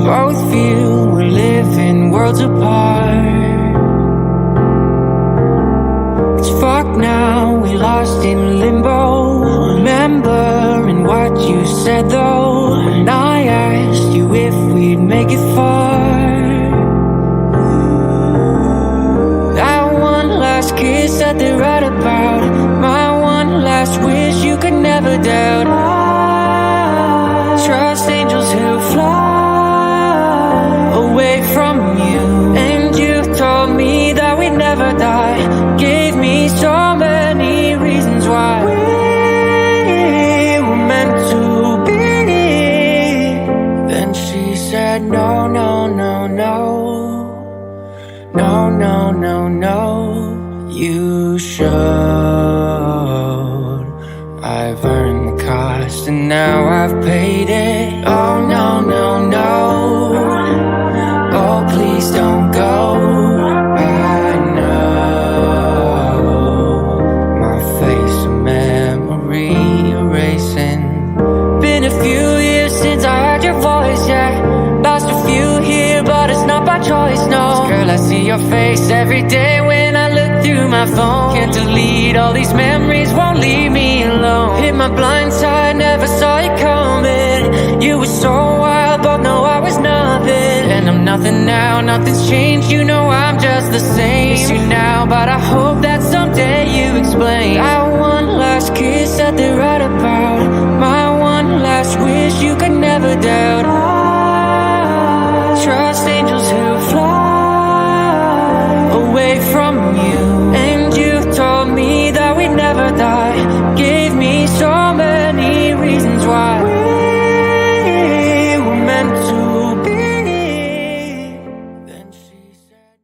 both feel we're living worlds apart. It's fucked now, we lost in limbo. Remembering what you said though, when I asked you if we'd make it far. That one last kiss that they write about, my one last wish you could never doubt. I trust angels who fly away from you, and you told me that we'd never die. Gave me so many reasons why we were meant to be. Then she said no, no, no, no. No, no, no, no, you should. I've earned the cost and now I've paid it. Oh, no, no, no. Oh, please don't go. I know my face a memory erasing. Been a few years since I heard your voice, yeah. Lost a few here, but it's not by choice, no. Girl, I see your face every day when I look through my phone. Can't delete all these memories, won't leave me alone. Hit my blind side, never saw you coming. You were so wild, but no, I was nothing. And I'm nothing now, nothing's changed. You know I'm just the same. Miss you now, but I hope that someday you explain. That one last kiss that they write about, my one last wish you could never doubt. I trust angels who fly away from you, and you told me that we'd never die. Gave me so many reasons why we were meant to be. Then she said,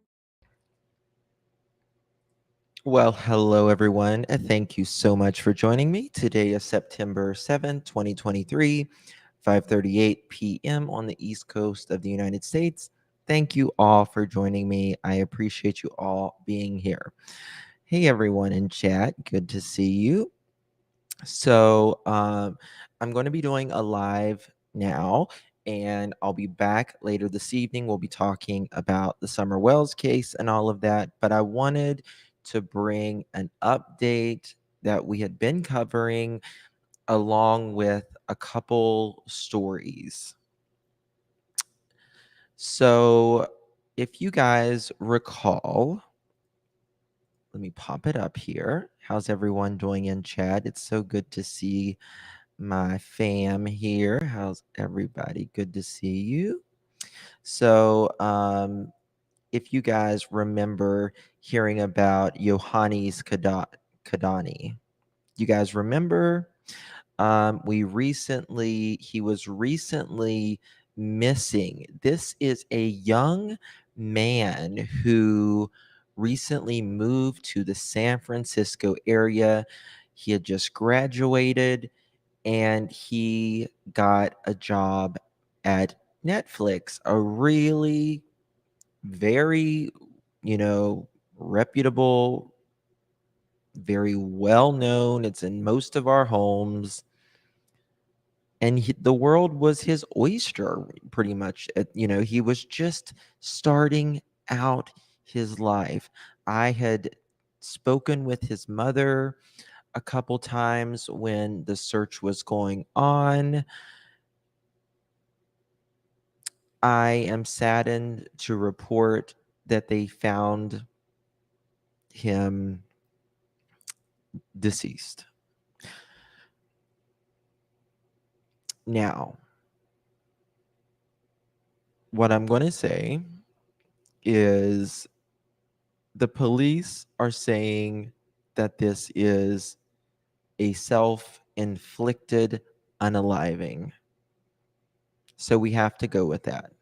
Well, hello everyone. Thank you so much for joining me. Today is September 7th, 2023, 5:38 p.m. on the East Coast of the United States. Thank you all for joining me. I appreciate you all being here. Hey everyone in chat, good to see you. So I'm going to be doing a live now, and I'll be back later this evening. We'll be talking about the Summer Wells case and all of that, but I wanted to bring an update that we had been covering along with a couple stories. So if you guys recall, let me pop it up here. How's everyone doing in chat? It's so good to see my fam here. How's everybody? Good to see you. So if you guys remember hearing about Yohannes Kadani, you guys remember? He was recently missing. This is a young man who recently moved to the San Francisco area. He had just graduated and he got a job at Netflix, a really very, reputable, very well known. It's in most of our homes. And the world was his oyster, pretty much. He was just starting out his life. I had spoken with his mother a couple times when the search was going on. I am saddened to report that they found him deceased. Now, what I'm going to say is the police are saying that this is a self-inflicted unaliving. So we have to go with that.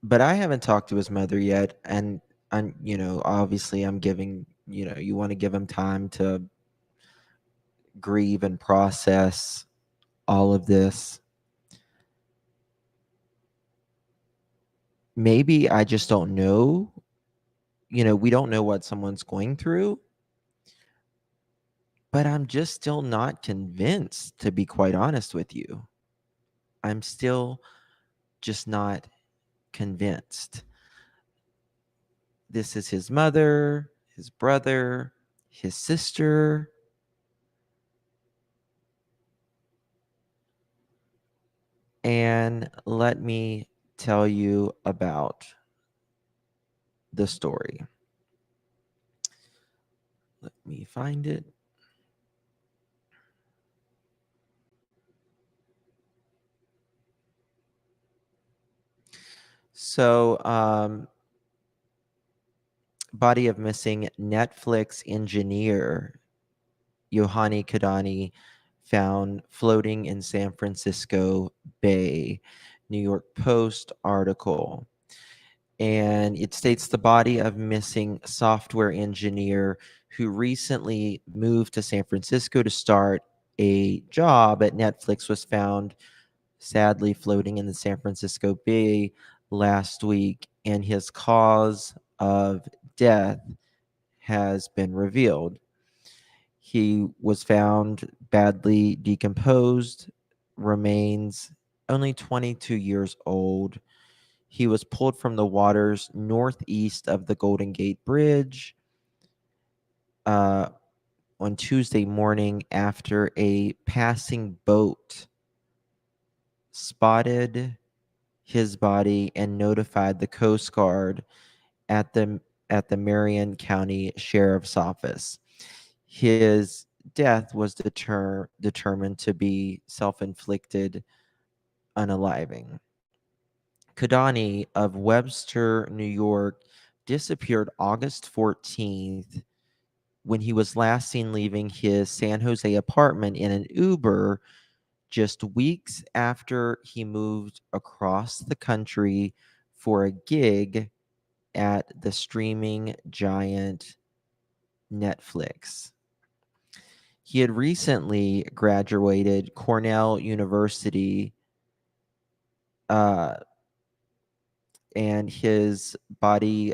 But I haven't talked to his mother yet, and obviously I'm giving, you want to give him time to grieve and process all of this. Maybe I just don't know. We don't know what someone's going through. But I'm just still not convinced, to be quite honest with you. I'm still just not convinced. This is his mother, his brother, his sister. And let me tell you about the story. Let me find it. So, body of missing Netflix engineer Yohani Kadani found floating in San Francisco Bay. New York Post article. And it states the body of missing software engineer who recently moved to San Francisco to start a job at Netflix was found sadly floating in the San Francisco Bay last week, and his cause of death has been revealed. He was found badly decomposed, remains only 22 years old. He was pulled from the waters northeast of the Golden Gate Bridge uh, on Tuesday morning after a passing boat spotted his body and notified the Coast Guard at the Marion County Sheriff's Office. His death was determined to be self-inflicted unaliving. Kadani of Webster, New York, disappeared August 14th when he was last seen leaving his San Jose apartment in an Uber just weeks after he moved across the country for a gig at the streaming giant Netflix. He had recently graduated Cornell University, uh, and his body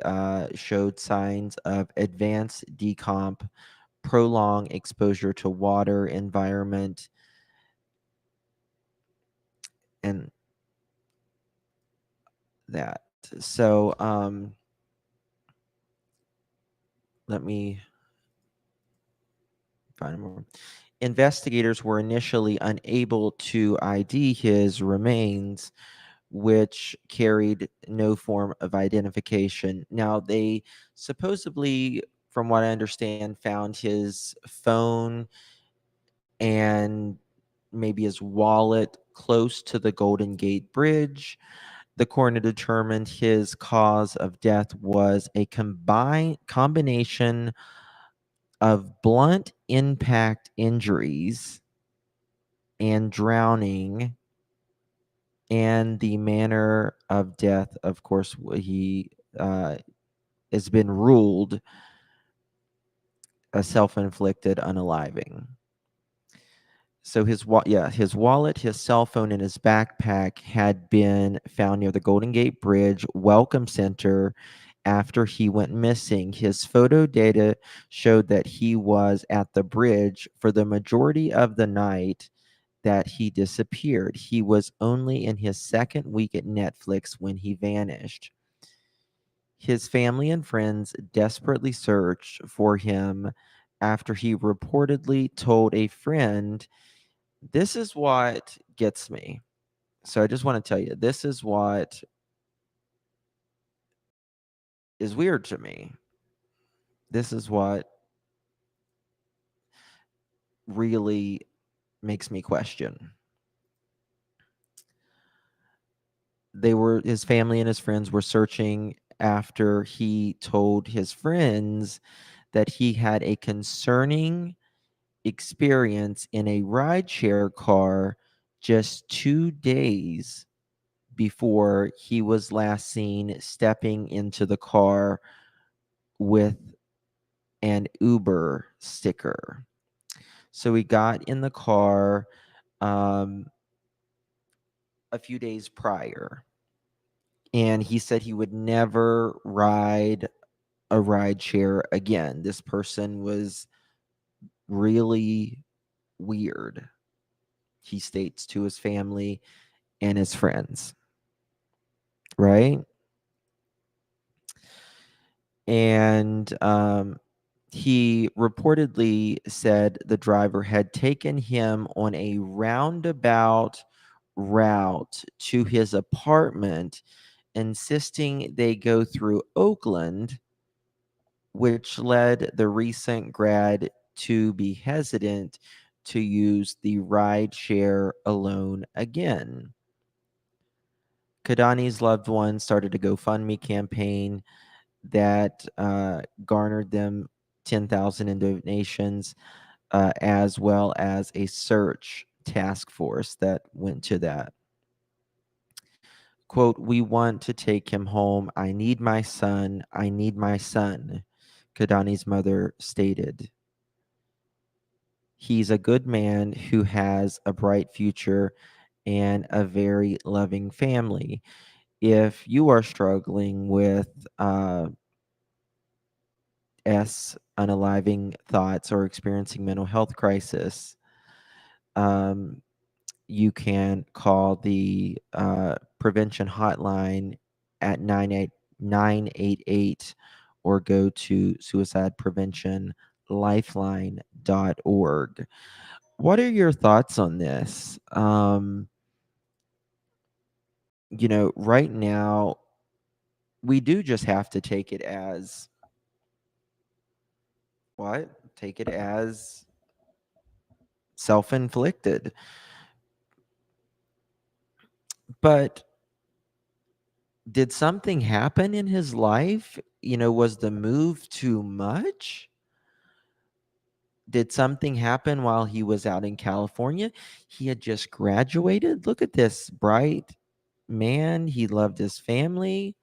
showed signs of advanced decomp, prolonged exposure to water, environment, and that. So, let me find more. Investigators were initially unable to ID his remains, which carried no form of identification. Now, they supposedly, from what I understand, found his phone and maybe his wallet close to the Golden Gate Bridge. The coroner determined his cause of death was a combination of blunt impact injuries and drowning, and the manner of death, of course, he has been ruled a self-inflicted unaliving. So his wallet, his cell phone, and his backpack had been found near the Golden Gate Bridge Welcome Center after he went missing. His photo data showed that he was at the bridge for the majority of the night that he disappeared. He was only in his second week at Netflix when he vanished. His family and friends desperately searched for him after he reportedly told a friend, this is what gets me. So I just want to tell you, this is what is weird to me. This is what really makes me question. His family and his friends were searching after he told his friends that he had a concerning experience in a rideshare car just 2 days before he was last seen stepping into the car with an Uber sticker. So he got in the car a few days prior, and he said he would never ride a ride share again. This person was really weird, he states to his family and his friends, right? And he reportedly said the driver had taken him on a roundabout route to his apartment, insisting they go through Oakland, which led the recent grad to be hesitant to use the rideshare alone again. Kadani's loved ones started a GoFundMe campaign that garnered them 10,000 in donations, as well as a search task force that went to that. Quote, "We want to take him home. I need my son. I need my son," Kadani's mother stated. "He's a good man who has a bright future and a very loving family. If you are struggling with unaliving thoughts or experiencing mental health crisis, um, you can call the prevention hotline at 988 or go to suicidepreventionlifeline.org. What are your thoughts on this? Right now, we do just have to take it as what? Take it as self-inflicted. But did something happen in his life? Was the move too much? Did something happen while he was out in California? He had just graduated. Look at this bright man. He loved his family.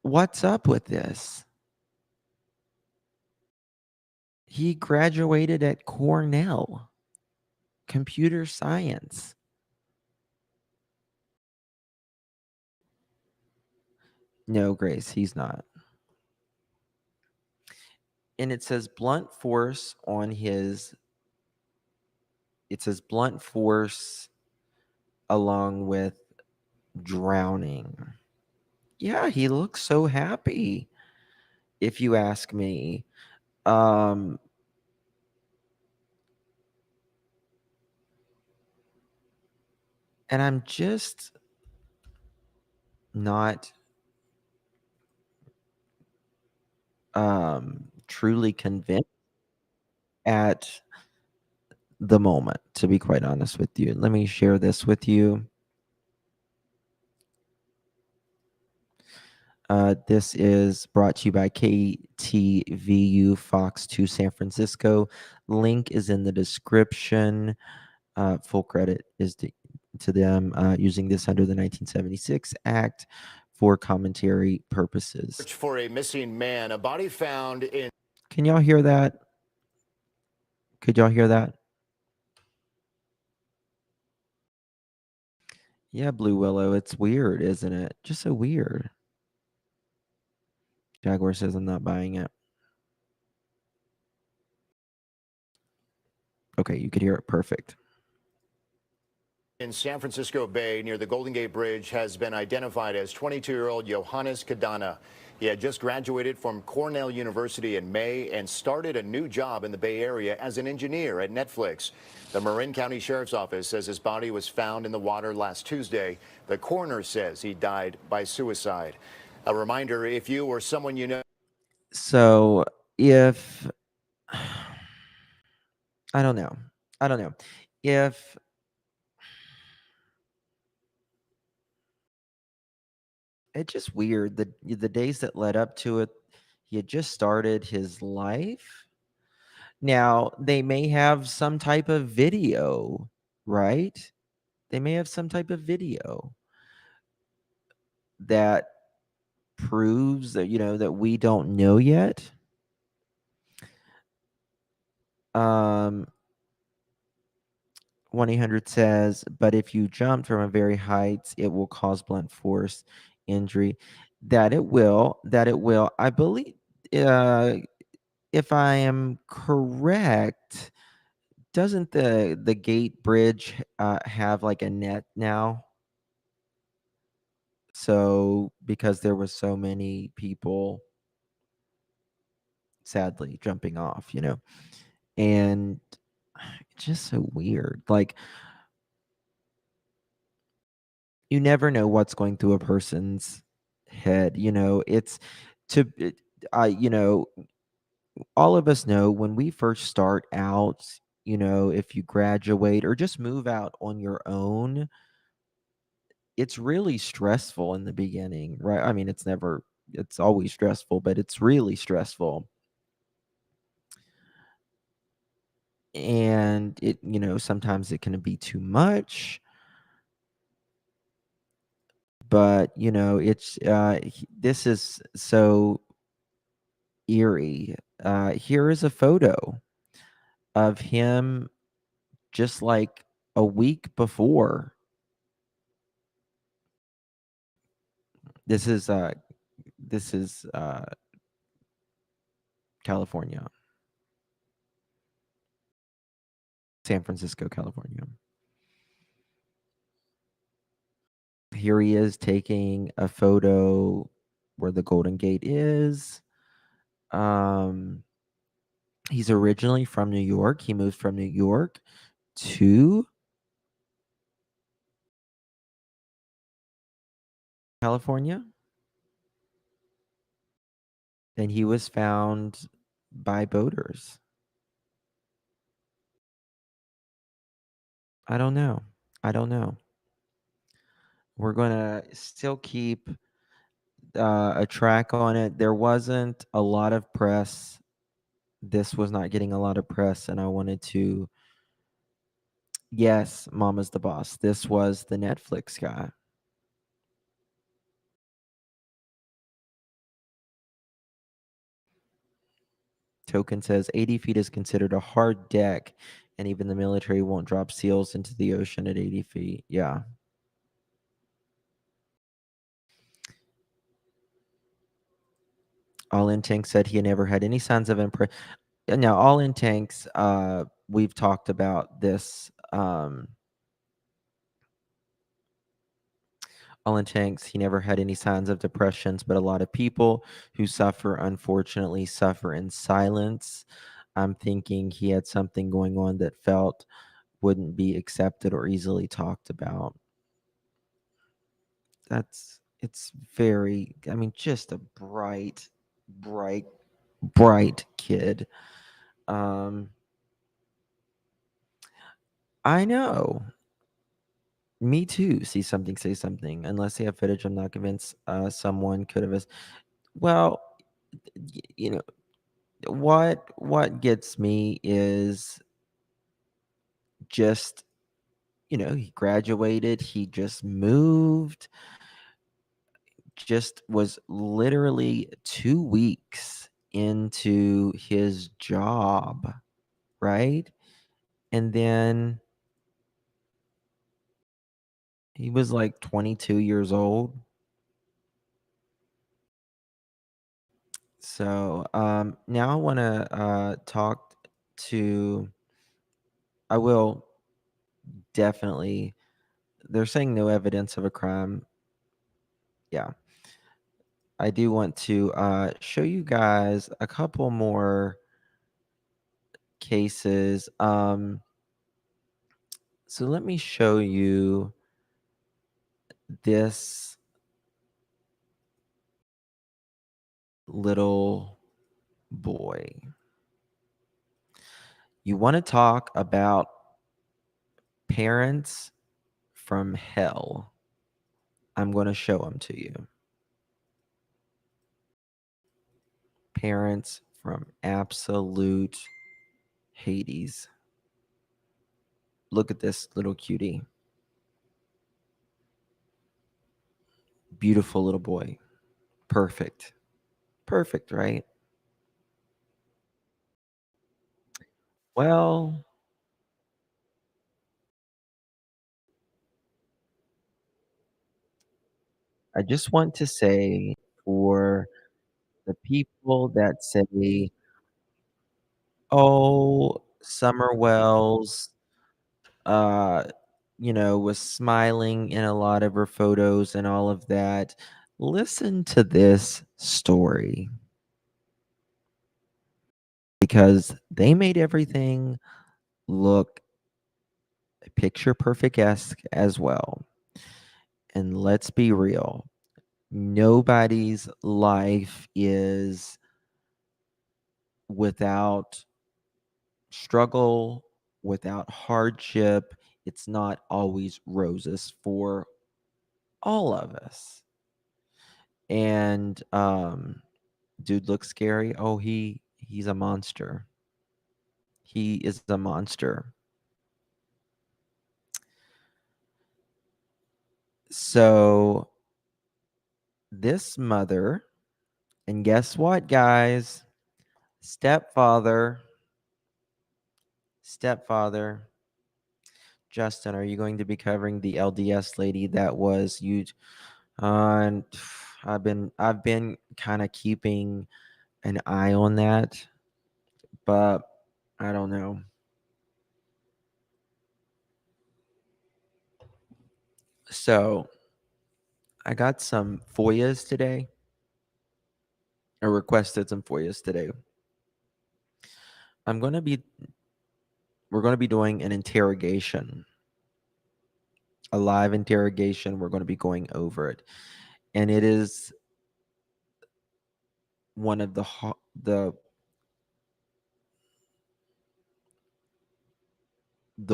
What's up with this? He graduated at Cornell, computer science. No, Grace, he's not. And it says blunt force along with drowning. Yeah, he looks so happy, if you ask me. Um, and I'm just not truly convinced at the moment, to be quite honest with you. Let me share this with you. This is brought to you by KTVU Fox 2 San Francisco. Link is in the description. Full credit is to them using this under the 1976 Act for commentary purposes. Search for a missing man. A body found in. Can y'all hear that? Could y'all hear that? Yeah, Blue Willow. It's weird, isn't it? Just so weird. Jaguar says I'm not buying it. Okay, you could hear it. Perfect. In San Francisco Bay near the Golden Gate Bridge has been identified as 22-year-old Johannes Kadana. He had just graduated from Cornell University in May and started a new job in the Bay Area as an engineer at Netflix. The Marin County Sheriff's Office says his body was found in the water last Tuesday. The coroner says he died by suicide. A reminder, if you or someone you know. So if I don't know. If it's just weird, the days that led up to it, he had just started his life. Now, they may have some type of video, right? They may have some type of video that proves that, that we don't know yet. 1-800 says, but if you jump from a very height, it will cause blunt force injury. That it will. I believe, if I am correct, Doesn't the gate bridge have like a net now? So because there was so many people sadly jumping off, and it's just so weird. Like, you never know what's going through a person's head. It's to it- you know all of us know when we first start out, if you graduate or just move out on your own, it's really stressful in the beginning, right? I mean, it's always stressful, but it's really stressful. And sometimes it can be too much, but this is so eerie. Here is a photo of him just like a week before. This is California, San Francisco, California. Here he is taking a photo where the Golden Gate is. Um, he's originally from New York. He moved from New York to California, and he was found by boaters. I don't know. I don't know. We're going to still keep a track on it. There wasn't a lot of press. This was not getting a lot of press, and I wanted to. Yes, Mama's the Boss. This was the Netflix guy. Token says 80 feet is considered a hard deck, and even the military won't drop SEALs into the ocean at 80 feet. Yeah. All in Tank said he never had any signs of impress. Now, All in Tanks, we've talked about this. All in Tanks, he never had any signs of depressions, but a lot of people who suffer, unfortunately, suffer in silence. I'm thinking he had something going on that felt wouldn't be accepted or easily talked about. It's very, I mean, just a bright, bright kid. Um, I know. Me too. See something, say something. Unless they have footage, I'm not convinced someone could have. Well, y- you know what gets me is just he graduated, he just moved, just was literally 2 weeks into his job, right? And then he was like 22 years old. So now I want to talk to. I will definitely. They're saying no evidence of a crime. Yeah, I do want to show you guys a couple more cases. So let me show you this little boy. You want to talk about parents from hell? I'm going to show them to you. Parents from absolute Hades. Look at this little cutie. Beautiful little boy. Perfect. Perfect, right? Well, I just want to say for the people that say, "Oh, Summer Wells, uh, was smiling in a lot of her photos and all of that. Listen to this story because they made everything look picture perfect-esque as well. And let's be real, nobody's life is without struggle, without hardship. It's not always roses for all of us. And dude looks scary. Oh, he's a monster. He is a monster. So this mother, and guess what, guys? Stepfather. Justin, are you going to be covering the LDS lady that was you? And I've been kind of keeping an eye on that, but I don't know. So I got some FOIAs today. I requested some FOIAs today. We're going to be doing an interrogation, a live interrogation. We're going to be going over it, and it is one of the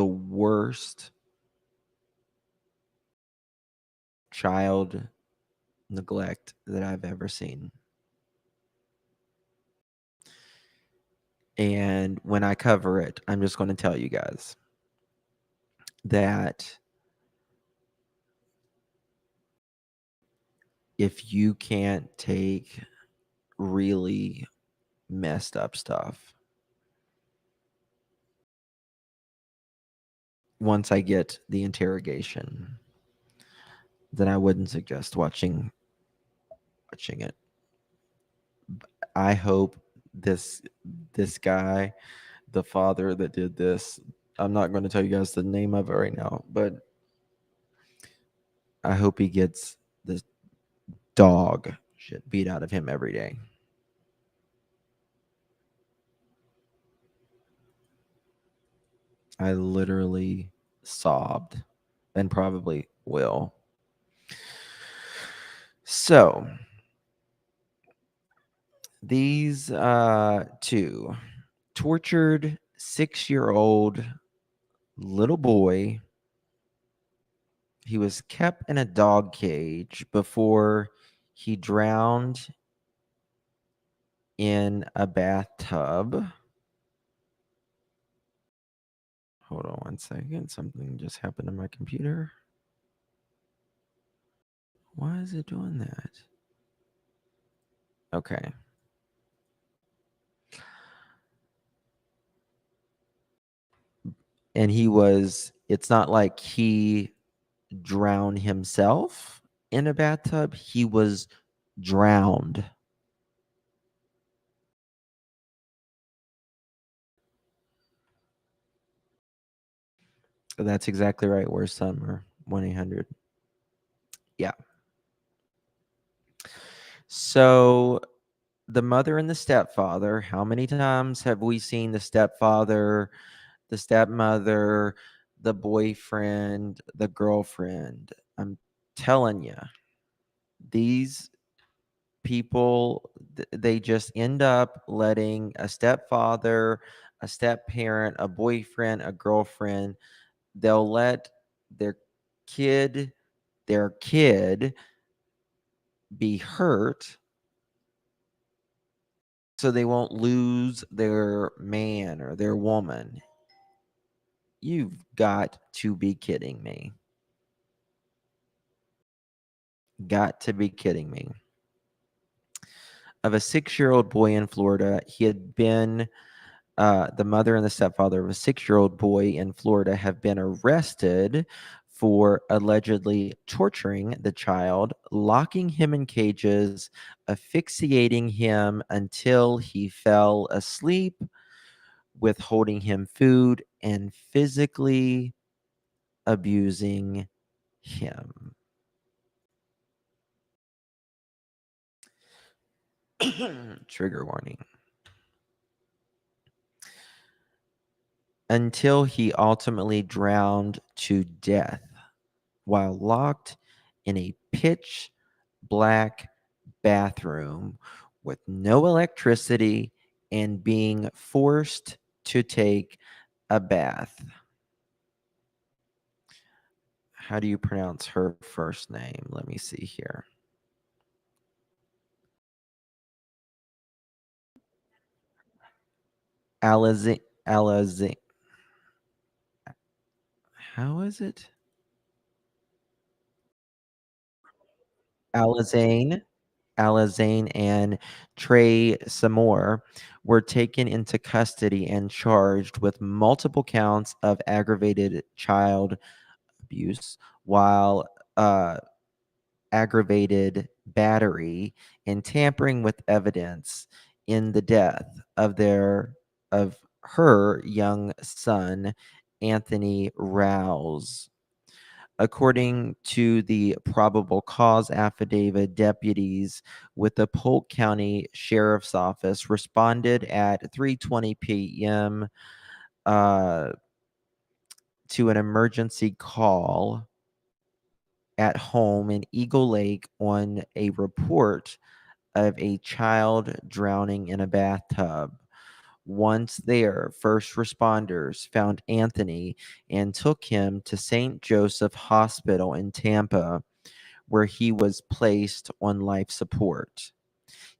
worst child neglect that I've ever seen. And when I cover it, I'm just going to tell you guys that if you can't take really messed up stuff, once I get the interrogation, then I wouldn't suggest watching it. I hope this guy, the father that did this, I'm not going to tell you guys the name of it right now, but I hope he gets this dog shit beat out of him every day. I literally sobbed and probably will. So these two tortured 6-year-old little boy. He was kept in a dog cage before he drowned in a bathtub. Hold on one second. Something just happened to my computer. Why is it doing that? Okay. And it's not like he drowned himself in a bathtub. He was drowned. That's exactly right. Where's Summer? 1-800. Yeah. So the mother and the stepfather, how many times have we seen the stepfather, the stepmother, the boyfriend, the girlfriend? I'm telling you, these people, they just end up letting a stepfather, a step-parent, a boyfriend, a girlfriend, they'll let their kid be hurt so they won't lose their man or their woman. You've got to be kidding me. Got to be kidding me. Of a 6-year-old boy in Florida, he had been, the mother and the stepfather of a 6-year-old boy in Florida have been arrested for allegedly torturing the child, locking him in cages, asphyxiating him until he fell asleep, withholding him food, and physically abusing him. Trigger warning. Until he ultimately drowned to death while locked in a pitch black bathroom with no electricity and being forced to take a bath. How do you pronounce her first name? Let me see here. Alizane. How is it? Alizane. Alizane and Trey Samore were taken into custody and charged with multiple counts of aggravated child abuse, while aggravated battery and tampering with evidence in the death of her young son, Anthony Rouse. According to the probable cause affidavit, deputies with the Polk County Sheriff's Office responded at 3:20 p.m. To an emergency call at home in Eagle Lake on a report of a child drowning in a bathtub. Once there, first responders found Anthony and took him to St. Joseph Hospital in Tampa, where he was placed on life support.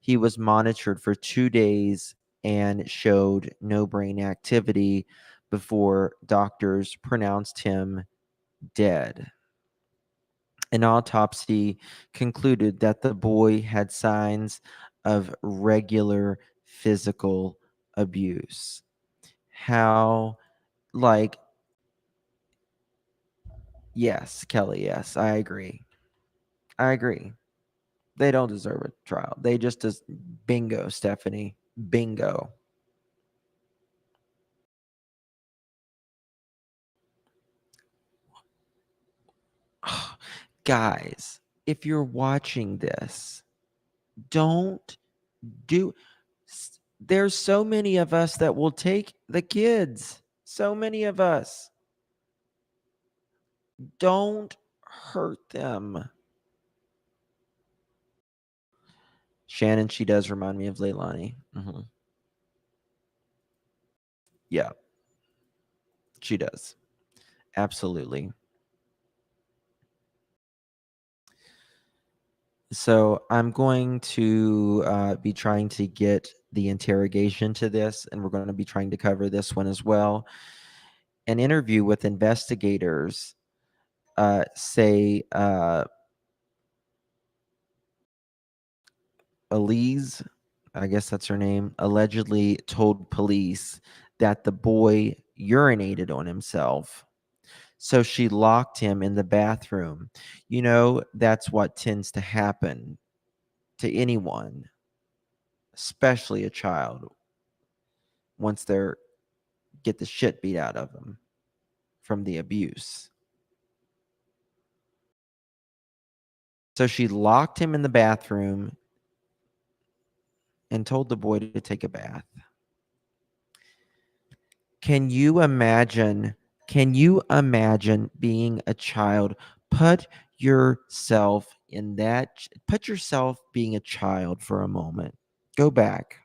He was monitored for 2 days and showed no brain activity before doctors pronounced him dead. An autopsy concluded that the boy had signs of regular physical abuse. How, like, yes, Kelly, yes, I agree. I agree. They don't deserve a trial. They just bingo, Stephanie. Bingo. Guys, if you're watching this, don't do. There's so many of us that will take the kids. So many of us. Don't hurt them. Shannon, she does remind me of Leilani. Yeah, she does. Absolutely. So I'm going to be trying to get the interrogation to this, and we're going to be trying to cover this one as well. An interview with investigators say Elise, I guess that's her name, allegedly told police that the boy urinated on himself. So she locked him in the bathroom. You know, that's what tends to happen to anyone, especially a child, once they're get the shit beat out of them from the abuse. So she locked him in the bathroom and told the boy to take a bath. Can you imagine? Can you imagine being a child? Put yourself in that. Put yourself being a child for a moment. Go back.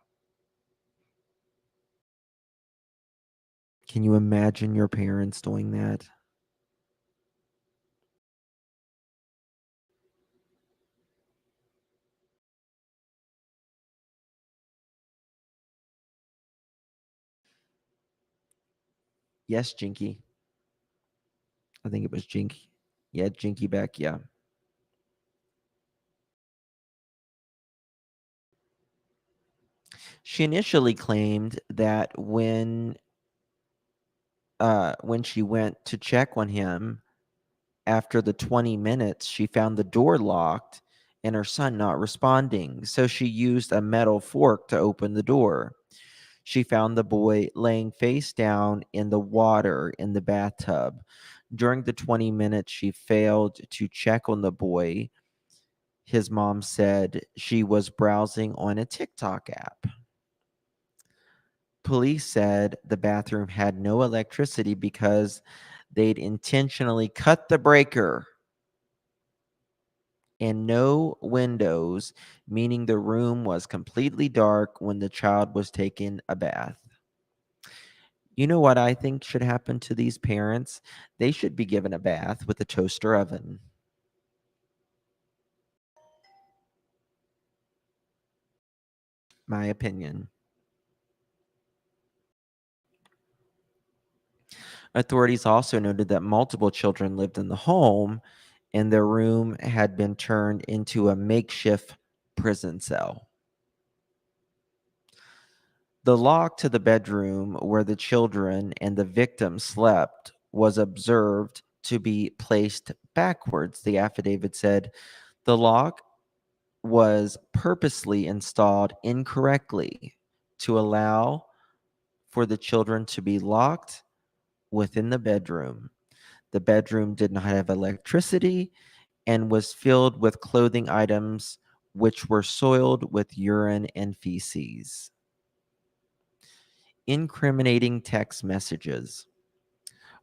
Can you imagine your parents doing that? Yes, Jinky. I think it was Jinky. Yeah, Jinky back. Yeah. She initially claimed that when she went to check on him after the 20 minutes, she found the door locked and her son not responding. So she used a metal fork to open the door. She found the boy laying face down in the water in the bathtub. During the 20 minutes she failed to check on the boy, his mom said she was browsing on a TikTok app. Police said the bathroom had no electricity because they'd intentionally cut the breaker, and no windows, meaning the room was completely dark when the child was taking a bath. You know what I think should happen to these parents? They should be given a bath with a toaster oven. My opinion. Authorities also noted that multiple children lived in the home and their room had been turned into a makeshift prison cell. The lock to the bedroom where the children and the victim slept was observed to be placed backwards. The affidavit said the lock was purposely installed incorrectly to allow for the children to be locked within the bedroom. The bedroom did not have electricity and was filled with clothing items which were soiled with urine and feces. Incriminating text messages.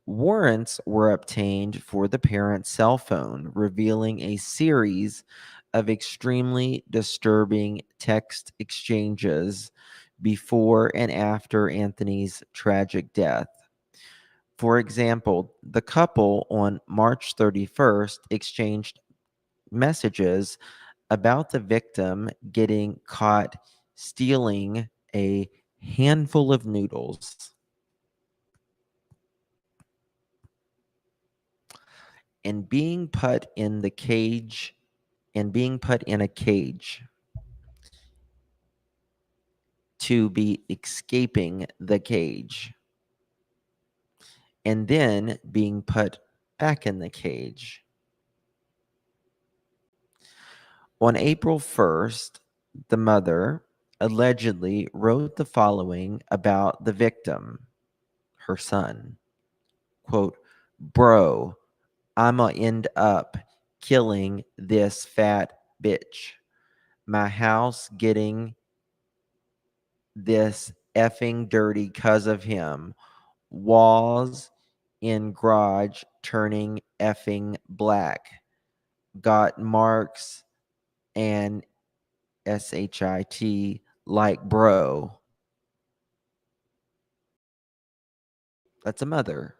Warrants were obtained for the parent's cell phone, revealing a series of extremely disturbing text exchanges before and after Anthony's tragic death. For example, the couple on March 31st exchanged messages about the victim getting caught stealing a handful of noodles and being put in the cage and being put in a cage to be escaping the cage and then being put back in the cage. On April 1st, the mother allegedly wrote the following about the victim, her son. Quote, "Bro, I'ma end up killing this fat bitch. My house getting this effing dirty 'cause of him. Walls in garage turning effing black. Got marks and shit like bro." That's a mother.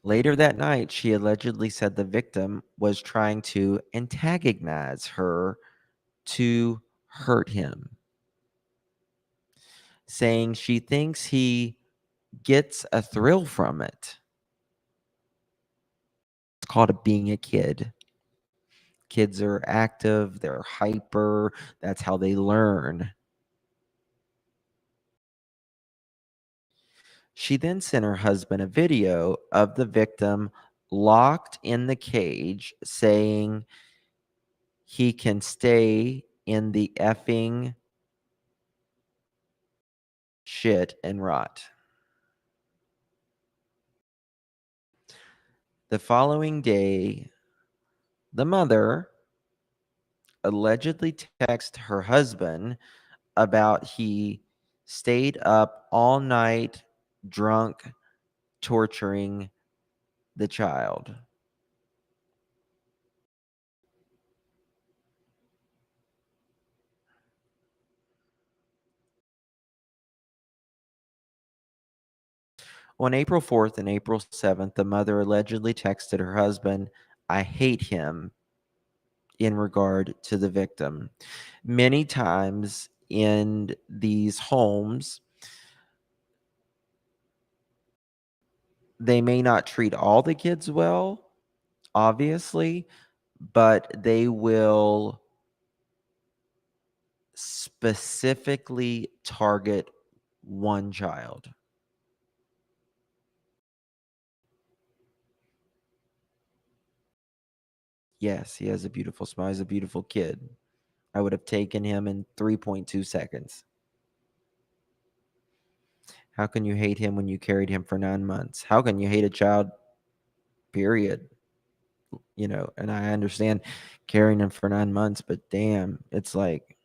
Later that night, she allegedly said the victim was trying to antagonize her to hurt him, saying she thinks he gets a thrill from it. It's called being a kid. Kids are active, they're hyper, that's how they learn. She then sent her husband a video of the victim locked in the cage, saying he can stay in the effing shit and rot. The following day, the mother allegedly texted her husband about he stayed up all night drunk torturing the child. On April 4th and April 7th, the mother allegedly texted her husband, "I hate him," in regard to the victim. Many times in these homes, they may not treat all the kids well, obviously, but they will specifically target one child. Yes, he has a beautiful smile. He's a beautiful kid. I would have taken him in 3.2 seconds. How can you hate him when you carried him for 9 months? How can you hate a child, period? And I understand carrying him for 9 months, but damn, it's like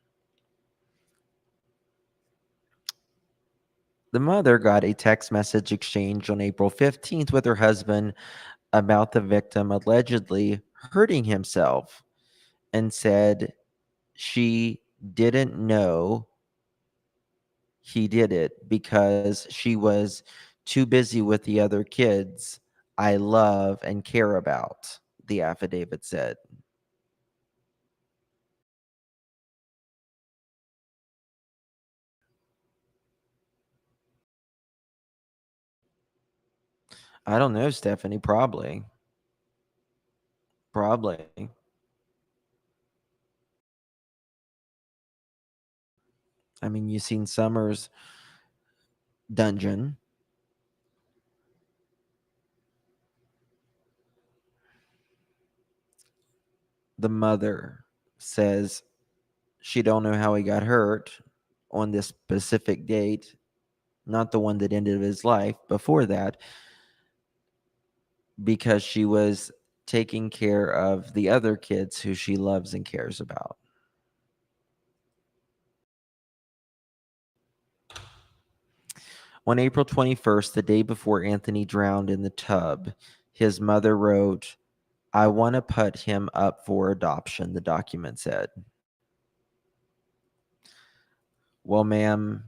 the mother got a text message exchange on April 15th with her husband about the victim allegedly hurting himself and said she didn't know he did it because she was too busy with the other kids I love and care about, the affidavit said. I don't know, Stephanie. Probably. Probably. I mean, you've seen Summer's dungeon. The mother says she don't know how he got hurt on this specific date, not the one that ended his life, before that, because she was taking care of the other kids who she loves and cares about. On April 21st, the day before Anthony drowned in the tub, his mother wrote, "I want to put him up for adoption," the document said. Well, ma'am,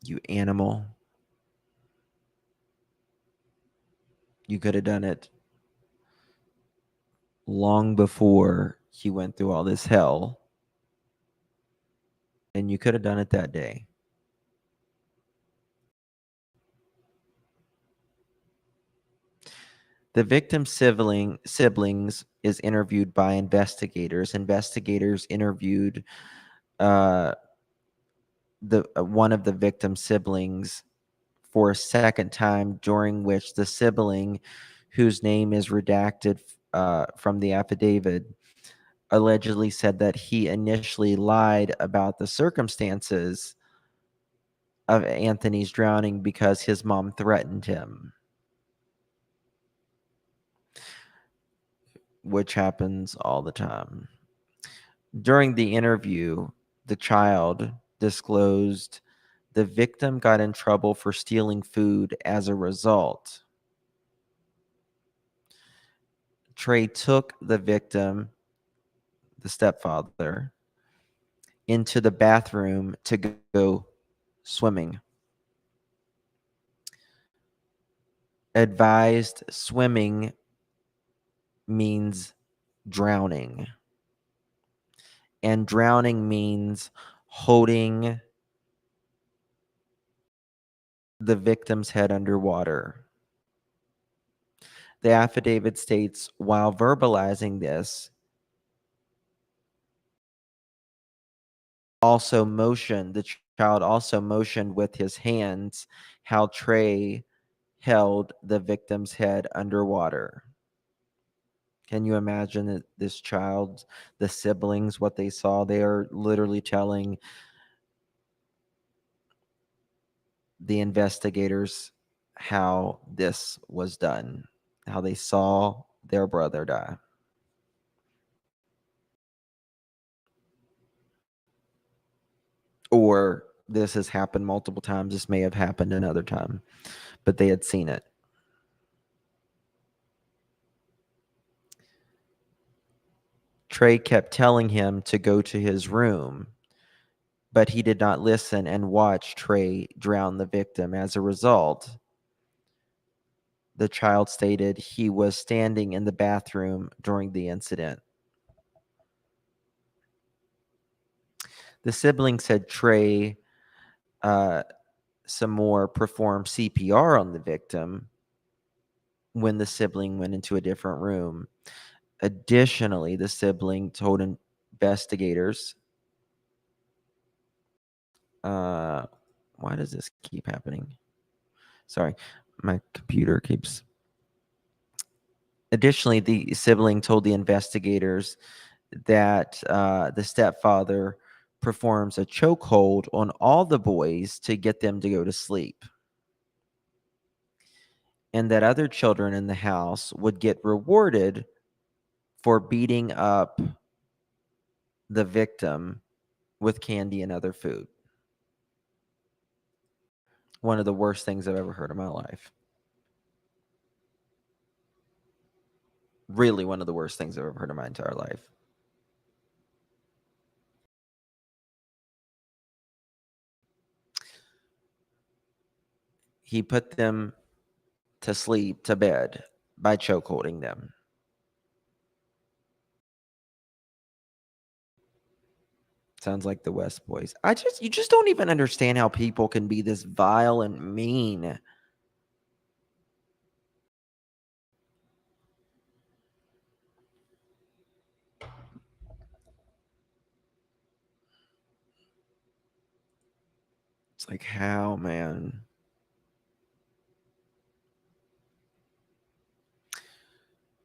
you animal, you could have done it long before he went through all this hell, and you could have done it that day. The victim's siblings is interviewed by investigators. Investigators interviewed uh, the one of the victim's siblings for a second time, during which the sibling, whose name is redacted from the affidavit, allegedly said that he initially lied about the circumstances of Anthony's drowning because his mom threatened him, which happens all the time. During the interview, the child disclosed the victim got in trouble for stealing food as a result. Trey took the victim, the stepfather, into the bathroom to go swimming. Advised swimming means drowning. And drowning means holding the victim's head underwater. The affidavit states, while verbalizing this, the child also motioned with his hands how Trey held the victim's head underwater. Can you imagine that this child, the siblings, what they saw? They are literally telling the investigators how this was done, how they saw their brother die. Or this has happened multiple times. This may have happened another time, but they had seen it. Trey kept telling him to go to his room, but he did not listen and watched Trey drown the victim. As a result, the child stated he was standing in the bathroom during the incident. The sibling said Trey some more performed CPR on the victim when the sibling went into a different room. Additionally, the sibling told investigators, why does this keep happening? Sorry, my computer keeps Additionally, the sibling told the investigators that the stepfather performs a chokehold on all the boys to get them to go to sleep, and that other children in the house would get rewarded for beating up the victim with candy and other food. One of the worst things I've ever heard in my life. Really, one of the worst things I've ever heard in my entire life. He put them to sleep, to bed, by chokeholding them. Sounds like the West Boys. You just don't even understand how people can be this vile and mean. It's like, how, man?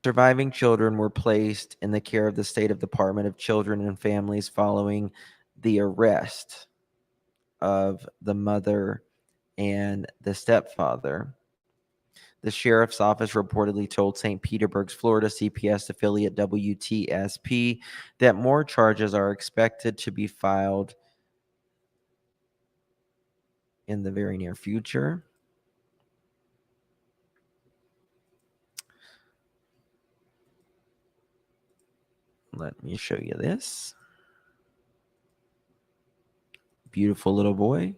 Surviving children were placed in the care of the State Department of Children and Families following the arrest of the mother and the stepfather. The sheriff's office reportedly told St. Petersburg's, Florida CPS affiliate WTSP that more charges are expected to be filed in the very near future. Let me show you this. Beautiful little boy.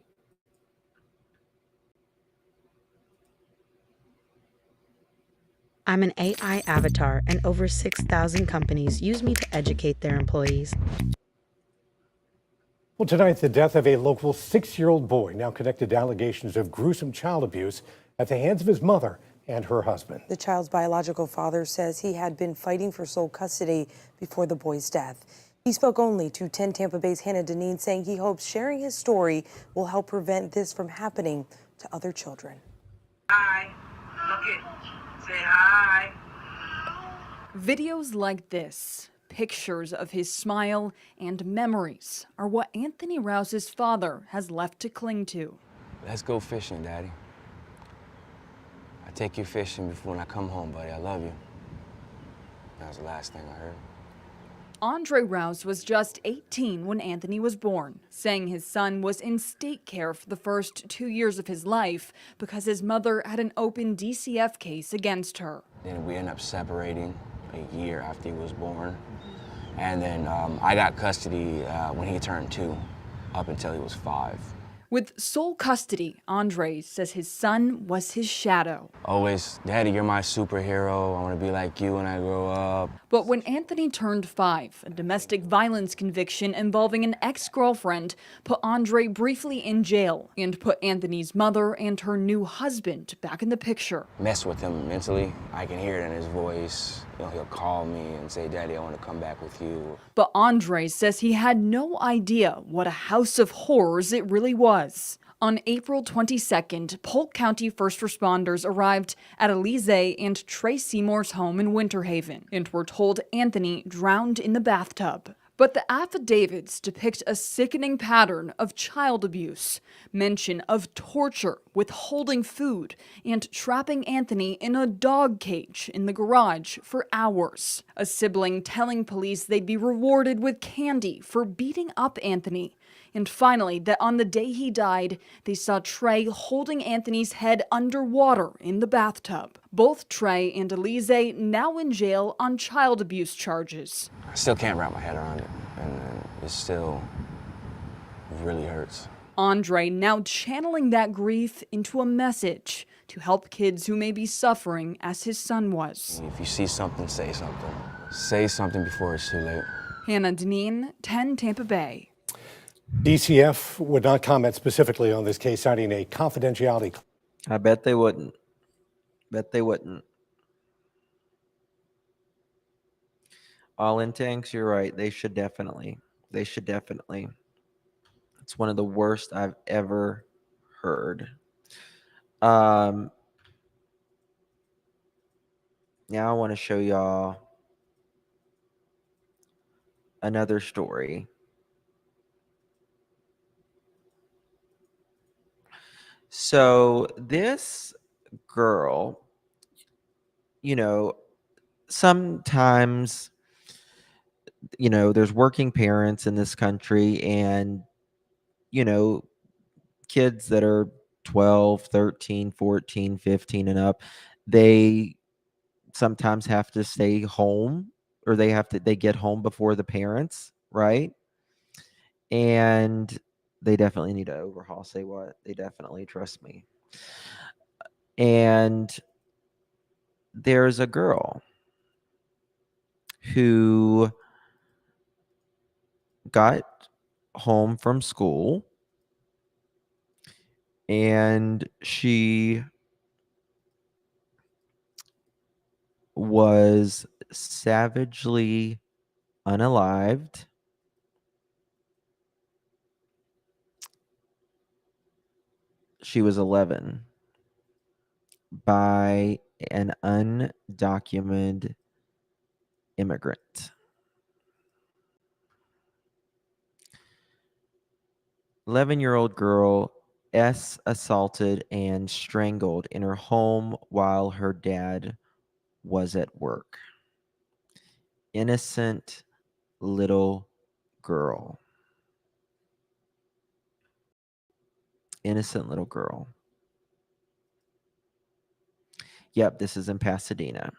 I'm an AI avatar, and over 6,000 companies use me to educate their employees. Well, tonight, the death of a local 6-year-old boy now connected to allegations of gruesome child abuse at the hands of his mother and her husband. The child's biological father says he had been fighting for sole custody before the boy's death. He spoke only to 10 Tampa Bay's Hannah Deneen, saying he hopes sharing his story will help prevent this from happening to other children. Hi. Look it. Say hi. Videos like this, pictures of his smile and memories, are what Anthony Rouse's father has left to cling to. Let's go fishing, Daddy. I take you fishing before when I come home, buddy. I love you. That was the last thing I heard. Andre Rouse was just 18 when Anthony was born, saying his son was in state care for the first 2 years of his life because his mother had an open DCF case against her. Then we ended up separating a year after he was born. And then I got custody when he turned 2, up until he was 5. With sole custody, Andre says his son was his shadow. Always, Daddy, you're my superhero. I want to be like you when I grow up. But when Anthony turned 5, a domestic violence conviction involving an ex-girlfriend put Andre briefly in jail and put Anthony's mother and her new husband back in the picture. Mess with him mentally. I can hear it in his voice. You know, he'll call me and say, Daddy, I want to come back with you. But Andre says he had no idea what a house of horrors it really was. On April 22nd, Polk County first responders arrived at Elise and Trey Seymour's home in Winter Haven and were told Anthony drowned in the bathtub. But the affidavits depict a sickening pattern of child abuse, mention of torture, withholding food, and trapping Anthony in a dog cage in the garage for hours. A sibling telling police they'd be rewarded with candy for beating up Anthony. And finally, that on the day he died, they saw Trey holding Anthony's head underwater in the bathtub. Both Trey and Elise now in jail on child abuse charges. I still can't wrap my head around it, and it still really hurts. Andre now channeling that grief into a message to help kids who may be suffering as his son was. If you see something, say something. Say something before it's too late. Hannah Deneen, 10 Tampa Bay. DCF would not comment specifically on this case, citing a confidentiality. I bet they wouldn't. Bet they wouldn't. All in tanks, you're right. They should definitely. It's one of the worst I've ever heard. Now I want to show y'all another story. So this girl, sometimes, there's working parents in this country, and, you know, kids that are 12, 13, 14, 15 and up, they sometimes have to stay home, or they get home before the parents, right? And they definitely need to overhaul. Say what? They definitely, trust me. And there's a girl who got home from school, and she was savagely unalived she was 11 by an undocumented immigrant. 11-year-old girl S assaulted and strangled in her home while her dad was at work. Innocent little girl. Innocent little girl. Yep, this is in Pasadena.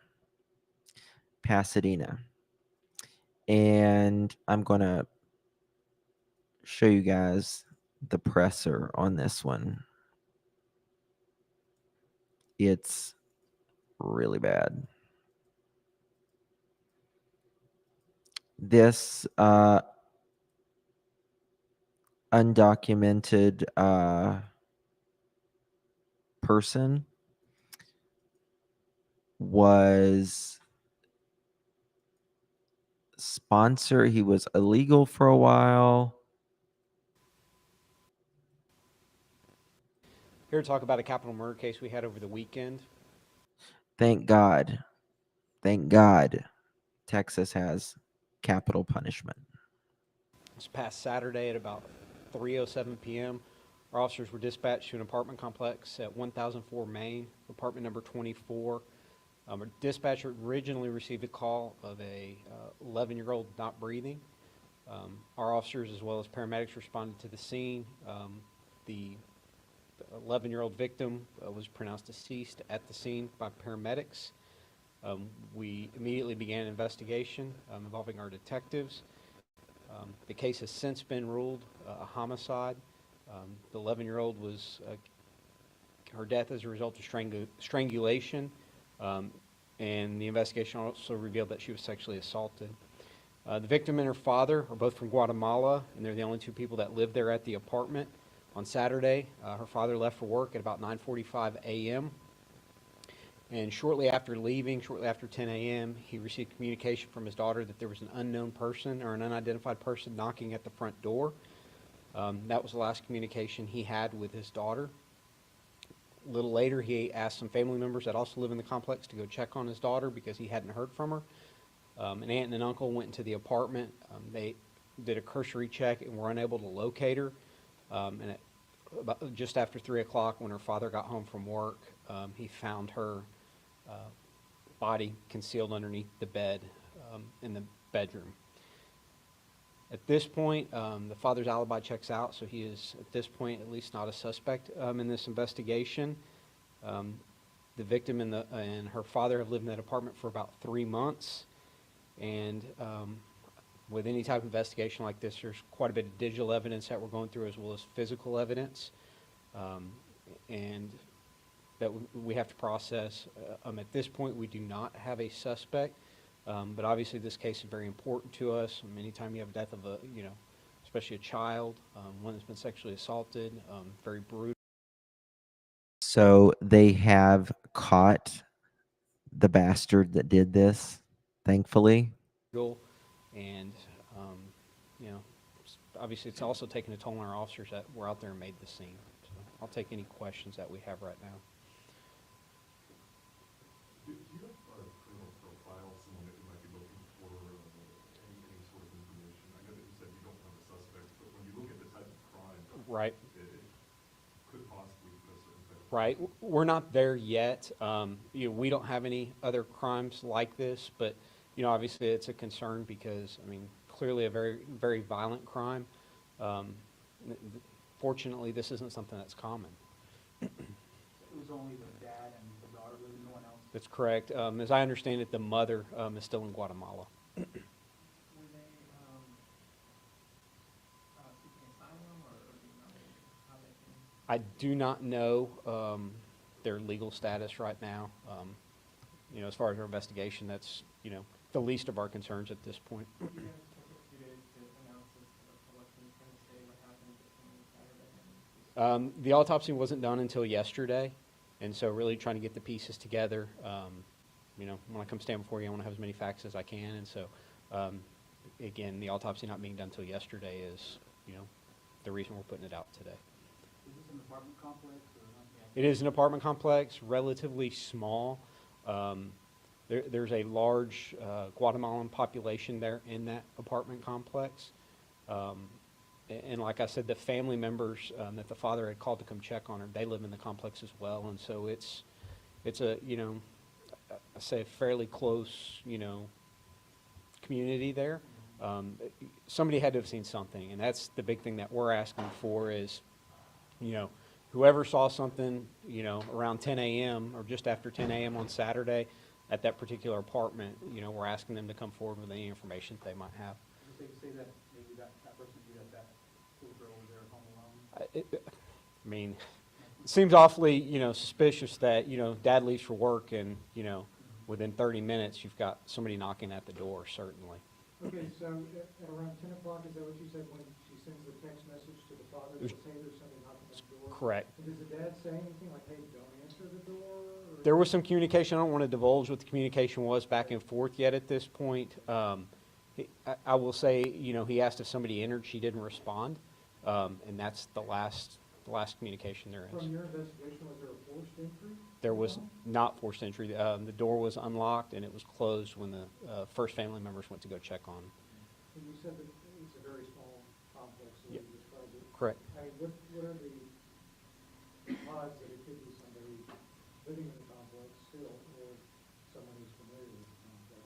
Pasadena. And I'm going to show you guys the presser on this one. It's really bad. This undocumented person was he was illegal for a while. Here to talk about a capital murder case we had over the weekend. Thank God, Texas has capital punishment. This past Saturday at about 3:07 p.m., our officers were dispatched to an apartment complex at 1004 Main, apartment number 24. Our dispatcher originally received a call of a 11-year-old not breathing. Our officers, as well as paramedics, responded to the scene. The 11-year-old victim was pronounced deceased at the scene by paramedics. We immediately began an investigation involving our detectives. The case has since been ruled a homicide. The 11-year-old was her death as a result of strangulation, and the investigation also revealed that she was sexually assaulted. The victim and her father are both from Guatemala, and they're the only two people that lived there at the apartment. On Saturday, her father left for work at about 9:45 a.m. And shortly after leaving, shortly after 10 a.m., he received communication from his daughter that there was an unknown person or an unidentified person knocking at the front door. That was the last communication he had with his daughter. A little later, he asked some family members that also live in the complex to go check on his daughter because he hadn't heard from her. An aunt and an uncle went into the apartment. They did a cursory check and were unable to locate her. And about just after 3 o'clock, when her father got home from work, he found her body concealed underneath the bed in the bedroom. At this point, the father's alibi checks out, so he is, at this point, at least not a suspect in this investigation. The victim and her father have lived in that apartment for about 3 months, and with any type of investigation like this, there's quite a bit of digital evidence that we're going through as well as physical evidence, and that we have to process. At this point, we do not have a suspect, but obviously this case is very important to us. Anytime you have a death of a, especially a child, one that's been sexually assaulted, very brutal. So they have caught the bastard that did this, thankfully. And, obviously it's also taken a toll on our officers that were out there and made the scene. So I'll take any questions that we have right now. Right. Right. We're not there yet. We don't have any other crimes like this, but, obviously it's a concern because, clearly a very, very violent crime. Fortunately, this isn't something that's common. It was only the dad and the daughter living, no one else? That's correct. As I understand it, the mother is still in Guatemala. Were they seeking asylum, or do you know how they came? I do not know their legal status right now. As far as our investigation, that's, the least of our concerns at this point. You guys took a few days to announce this to the public. Can you kind of say what happened between Saturday and this? The autopsy wasn't done until yesterday, and so really trying to get the pieces together. When I come stand before you, I want to have as many facts as I can, and so, again, the autopsy not being done until yesterday is, the reason we're putting it out today. Is this an apartment complex or something? It is an apartment complex, relatively small. There's a large Guatemalan population there in that apartment complex. And like I said, the family members that the father had called to come check on her, they live in the complex as well. And so it's a, I say a fairly close, community there. Somebody had to have seen something, and that's the big thing that we're asking for is, whoever saw something, around 10 a.m. or just after 10 a.m. on Saturday at that particular apartment, we're asking them to come forward with any information that they might have. Is it safe to say that maybe that person viewed that little girl was there home alone? It seems awfully, suspicious that, dad leaves for work and, within 30 minutes you've got somebody knocking at the door, certainly. Okay, so at around 10 o'clock, is that what you said when she sends the text message to the father to say there's somebody knocking at the door? Correct. And does the dad say anything like, hey, don't answer the door? Or There was some communication. I don't want to divulge what the communication was back and forth yet at this point. I will say, he asked if somebody entered. She didn't respond, and that's the last communication there is. From your investigation, was there a forced entry? There was not forced entry. The door was unlocked and it was closed when the first family members went to go check on. And you said that it's a very small complex, the way you described it. Correct. What are the odds that it could be somebody living in the complex still, or someone who's familiar with the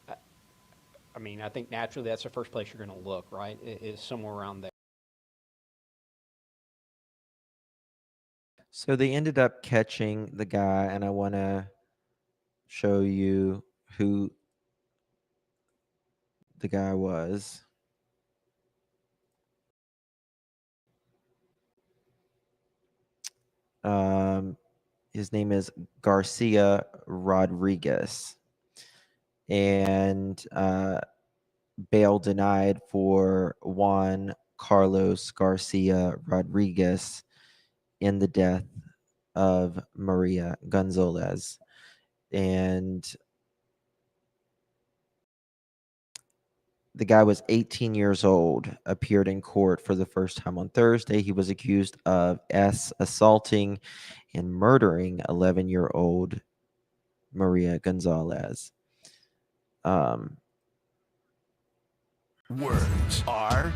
complex? I think naturally that's the first place you're going to look, right? Is somewhere around there. So they ended up catching the guy, and I want to show you who the guy was. His name is Garcia Rodriguez, and bail denied for Juan Carlos Garcia Rodriguez in the death of Maria Gonzalez. And the guy was 18 years old, appeared in court for the first time on Thursday. He was accused of assaulting and murdering 11-year-old Maria Gonzalez. Words are.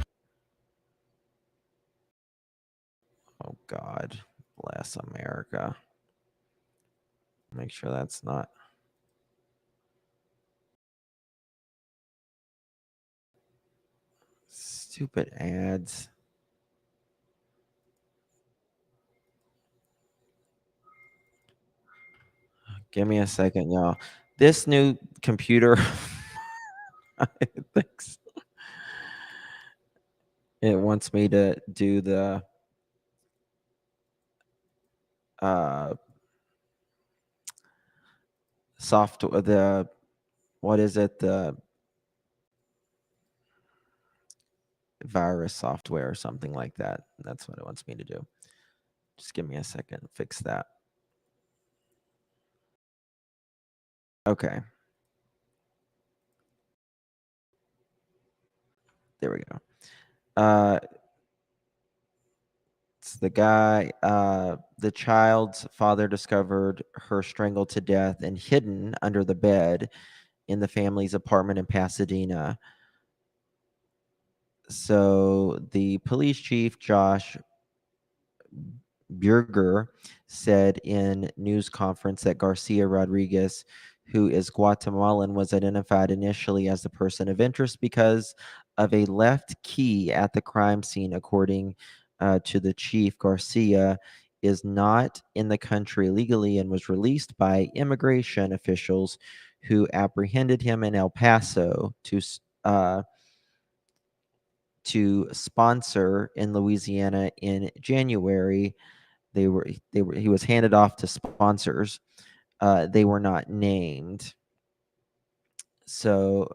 Oh, God. Bless America. Make sure that's not. Stupid ads. Give me a second, y'all. This new computer, it wants me to do the software, what is it? The virus software or something like that. That's what it wants me to do. Just give me a second to fix that. Okay. There we go. It's the guy, the child's father discovered her strangled to death and hidden under the bed in the family's apartment in Pasadena. So the police chief, Josh Burger said in news conference that Garcia Rodriguez, who is Guatemalan, was identified initially as the person of interest because of a left key at the crime scene. According to the chief, Garcia is not in the country legally and was released by immigration officials who apprehended him in El Paso to sponsor in Louisiana in January. He was handed off to sponsors. They were not named. So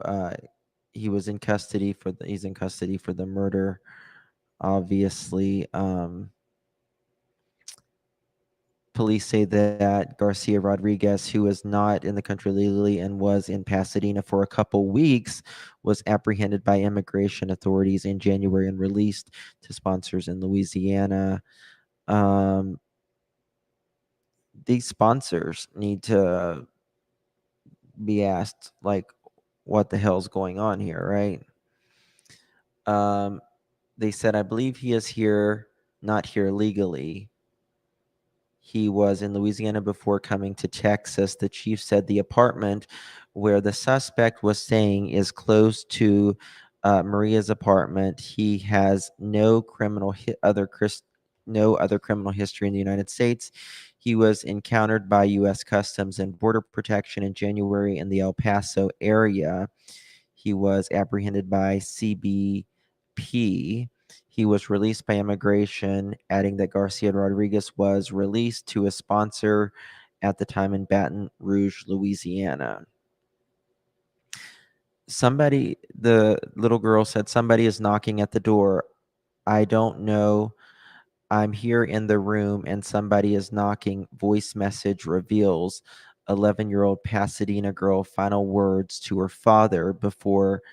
he's in custody for the murder. Obviously, police say that Garcia Rodriguez, who is not in the country legally and was in Pasadena for a couple weeks, was apprehended by immigration authorities in January and released to sponsors in Louisiana. These sponsors need to be asked, like, what the hell's going on here, right? They said, I believe he is here, not here legally. He was in Louisiana before coming to Texas. The chief said the apartment where the suspect was staying is close to Maria's apartment. He has no other criminal history in the United States. He was encountered by U.S. Customs and Border Protection in January in the El Paso area. He was apprehended by CBP. He was released by immigration, adding that Garcia Rodriguez was released to a sponsor at the time in Baton Rouge, Louisiana. The little girl said, somebody is knocking at the door. I don't know. I'm here in the room and somebody is knocking. Voice message reveals 11-year-old Pasadena girl final words to her father before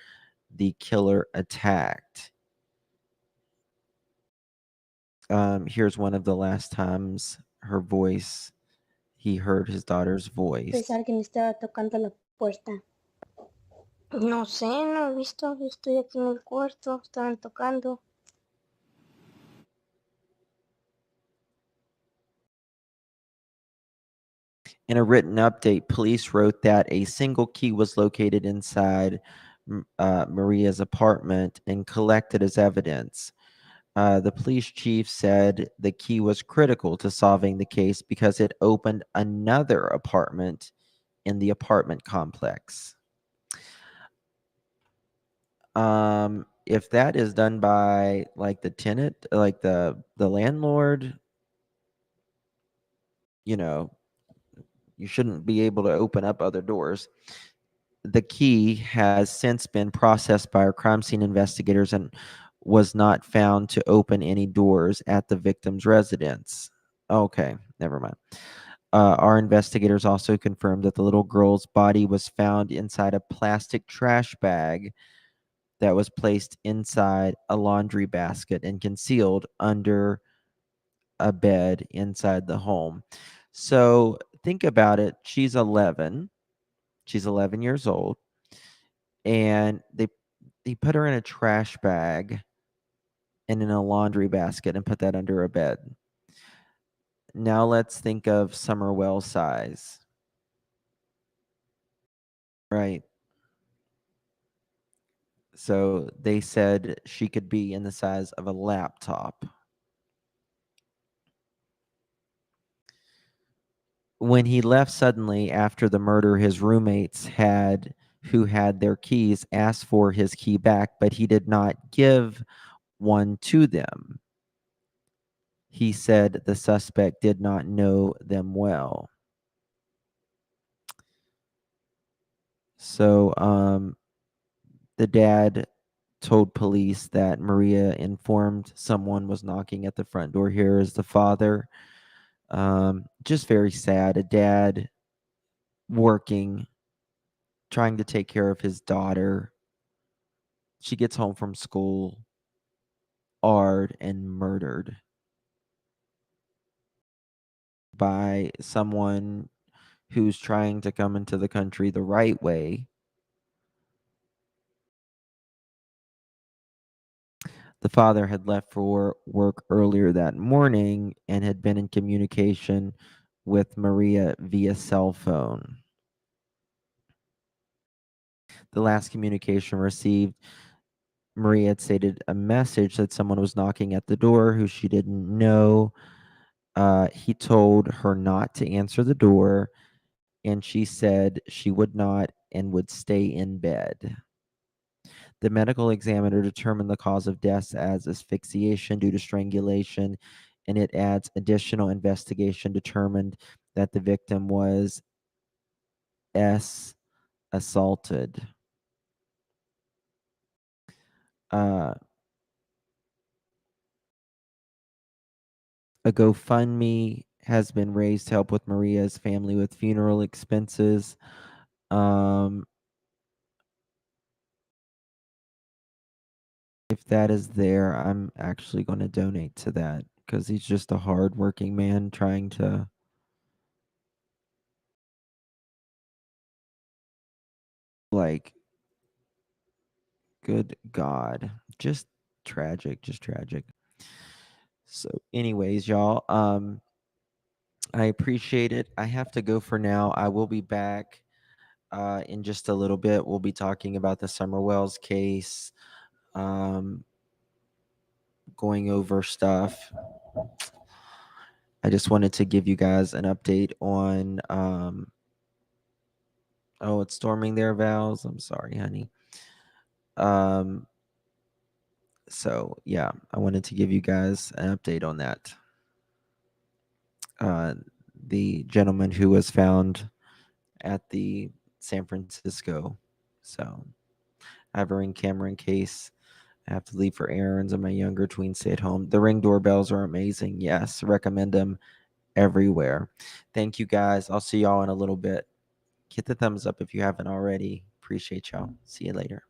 the killer attacked. Here's one of the last times he heard his daughter's voice. Pensar que me estaba tocando la puerta. No sé, no he visto. Estoy aquí en el cuarto, estaban tocando. In a written update, police wrote that a single key was located inside Maria's apartment and collected as evidence. The police chief said the key was critical to solving the case because it opened another apartment in the apartment complex. If that is done by like the tenant, like the landlord, you shouldn't be able to open up other doors. The key has since been processed by our crime scene investigators and was not found to open any doors at the victim's residence. Okay, never mind. Our investigators also confirmed that the little girl's body was found inside a plastic trash bag that was placed inside a laundry basket and concealed under a bed inside the home. So think about it. She's 11. She's 11 years old. And they put her in a trash bag and in a laundry basket and put that under a bed. Now let's think of Summer Well size. Right. So they said she could be in the size of a laptop. When he left suddenly after the murder, his roommates who had their keys asked for his key back, but he did not give one to them. He said the suspect did not know them well. So the dad told police that Maria informed someone was knocking at the front door. Here is the father. Just very sad. A dad working, trying to take care of his daughter. She gets home from school, AR'd and murdered by someone who's trying to come into the country the right way. The father had left for work earlier that morning and had been in communication with Maria via cell phone. The last communication received, Maria had stated a message that someone was knocking at the door who she didn't know. He told her not to answer the door, and she said she would not and would stay in bed. The medical examiner determined the cause of death as asphyxiation due to strangulation, and it adds additional investigation determined that the victim was assaulted. A GoFundMe has been raised to help with Maria's family with funeral expenses. If that is there, I'm actually going to donate to that because he's just a hardworking man trying to good God, just tragic, just tragic. So anyways, y'all, I appreciate it. I have to go for now. I will be back in just a little bit. We'll be talking about the Summer Wells case, going over stuff. I just wanted to give you guys an update on oh, it's storming their vows. I'm sorry, honey. So yeah, I wanted to give you guys an update on that. The gentleman who was found at the San Francisco. So I have a Ring camera in case I have to leave for errands and my younger twins stay at home. The Ring doorbells are amazing. Yes, recommend them everywhere. Thank you guys. I'll see y'all in a little bit. Hit the thumbs up if you haven't already. Appreciate y'all. See you later.